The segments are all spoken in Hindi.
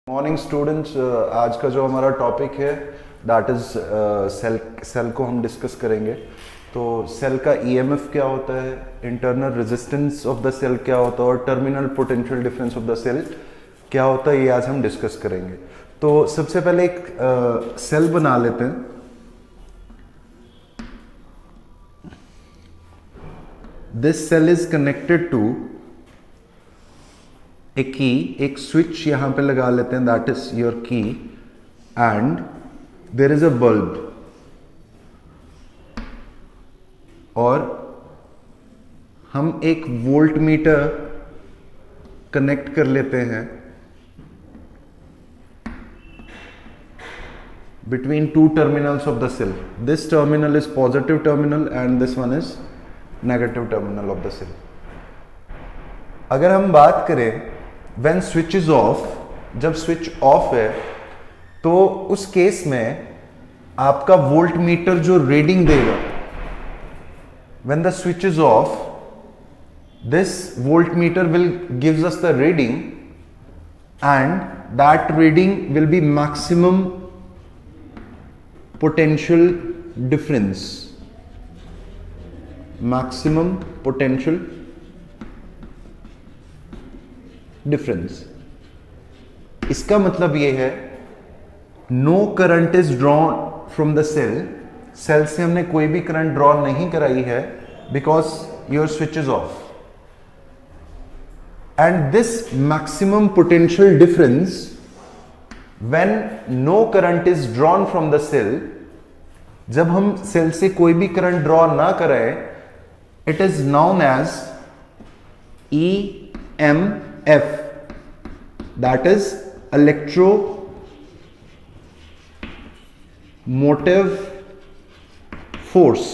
मॉर्निंग स्टूडेंट्स, आज का जो हमारा टॉपिक है दैट इज सेल को हम डिस्कस करेंगे। तो सेल का ईएमएफ क्या होता है, internal resistance of the cell क्या होता है और terminal potential difference of the cell क्या होता है, ये आज हम डिस्कस करेंगे। तो सबसे पहले एक सेल बना लेते हैं। This cell is connected to a key, एक स्विच यहां पे लगा लेते हैं, that is your key, and there is a bulb, और हम एक वोल्ट मीटर कनेक्ट कर लेते हैं between two terminals of the cell. This terminal is positive terminal and this one is negative terminal of the cell. अगर हम बात करें when switch is off, जब स्विच ऑफ है तो उस केस में आपका वोल्ट मीटर जो रीडिंग देगा, when the switch is off, this voltmeter will gives us the reading and that reading will be maximum potential difference, maximum potential difference। इसका मतलब ये है no current is drawn from the cell, cell से हमने कोई भी करंट ड्रॉ नहीं कराई है because your switch is off, and this maximum potential difference when no current is drawn from the cell, जब हम सेल से कोई भी करंट ड्रॉ ना कराए, it is known as EMF, that is electromotive force।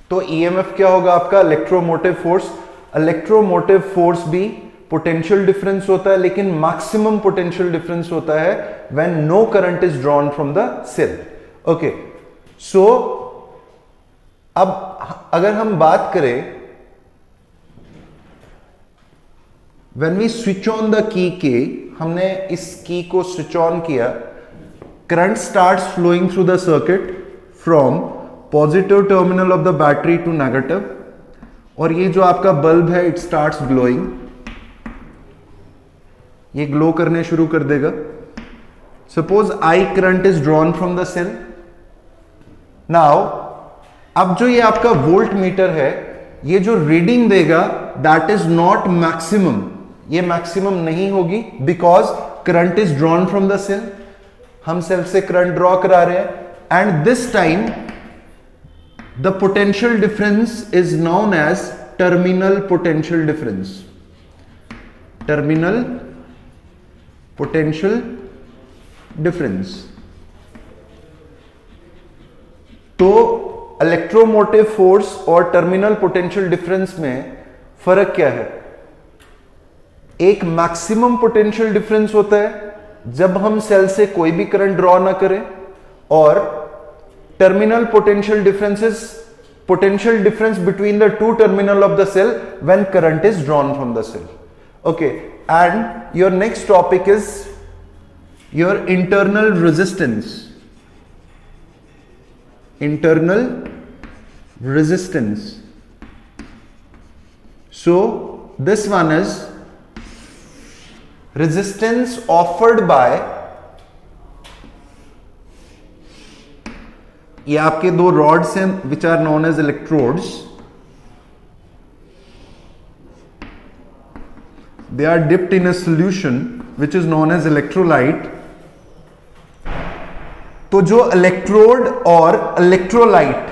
तो EMF क्या होगा आपका? Electromotive force. इलेक्ट्रोमोटिव फोर्स भी पोटेंशियल डिफरेंस होता है, लेकिन मैक्सिमम पोटेंशियल डिफरेंस होता है when no current is drawn from the cell. Okay, so अब अगर हम बात करें when we switch on the key के, हमने इस की को स्विच ऑन किया, current starts flowing through the circuit from positive terminal of the battery to negative, और ये जो आपका बल्ब है इट स्टार्ट्स ग्लोइंग, ये ग्लो करने शुरू कर देगा। Suppose I current is drawn from the cell. Now अब जो ये आपका वोल्ट मीटर है, ये जो रीडिंग देगा दैट इज नॉट मैक्सिमम, ये मैक्सिमम नहीं होगी because current is drawn from the cell, हम सेल से करंट ड्रॉ करा रहे हैं, and this time the potential difference is known as terminal potential difference, terminal potential difference. तो इलेक्ट्रोमोटिव फोर्स और टर्मिनल पोटेंशियल डिफरेंस में फर्क क्या है? एक मैक्सिमम पोटेंशियल डिफरेंस होता है जब हम सेल से कोई भी करंट ड्रॉ ना करें, और terminal potential differences potential difference between the two terminal of the cell when current is drawn from the cell. Okay, and your next topic is your internal resistance. Internal resistance. So this one is resistance offered by, ये आपके दो रॉड्स हैं which are known as electrodes, they are dipped in a solution which is known as electrolyte. तो जो इलेक्ट्रोड और इलेक्ट्रोलाइट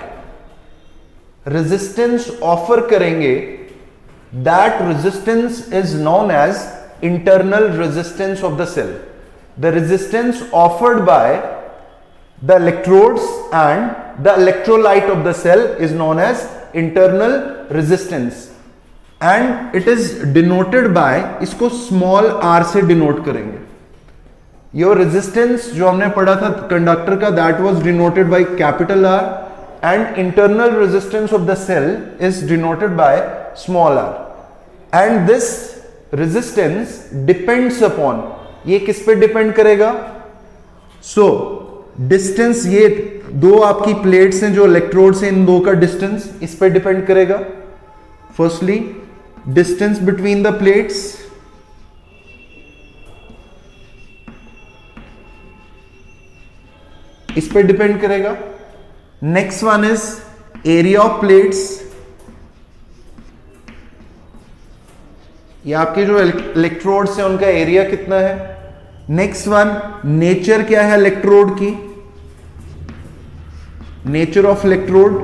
रेजिस्टेंस ऑफर करेंगे, that resistance is known as internal resistance of the cell. The resistance offered by the electrodes and the electrolyte of the cell is known as internal resistance, and it is denoted by, इसको small r से denote करेंगे। your resistance जो हमने पढ़ा था कंडक्टर का, that was denoted by capital R, and internal resistance of the cell is denoted by small r, and this resistance depends upon, ये किस पे डिपेंड करेगा? सो डिस्टेंस, ये दो आपकी प्लेट्स हैं जो इलेक्ट्रोड्स हैं, इन दो का डिस्टेंस इस पे डिपेंड करेगा. Firstly distance between the plates, इस पे डिपेंड करेगा. Next one is area of plates, ये आपके जो इलेक्ट्रोड्स हैं उनका एरिया कितना है. नेक्स्ट वन, नेचर क्या है इलेक्ट्रोड की, नेचर ऑफ इलेक्ट्रोड.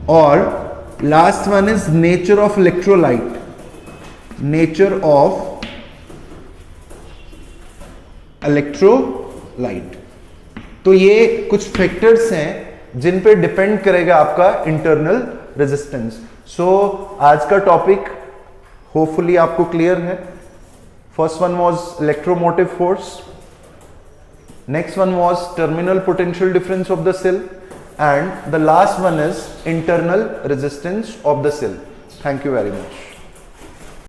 और last one is nature of electrolyte, nature of electrolyte. तो ये कुछ फैक्टर्स हैं जिन पे डिपेंड करेगा आपका इंटरनल रेजिस्टेंस. सो आज का टॉपिक होपफुली आपको क्लियर है. First one was electromotive force, next one was terminal potential difference of the cell, and the last one is internal resistance of the cell. Thank you very much.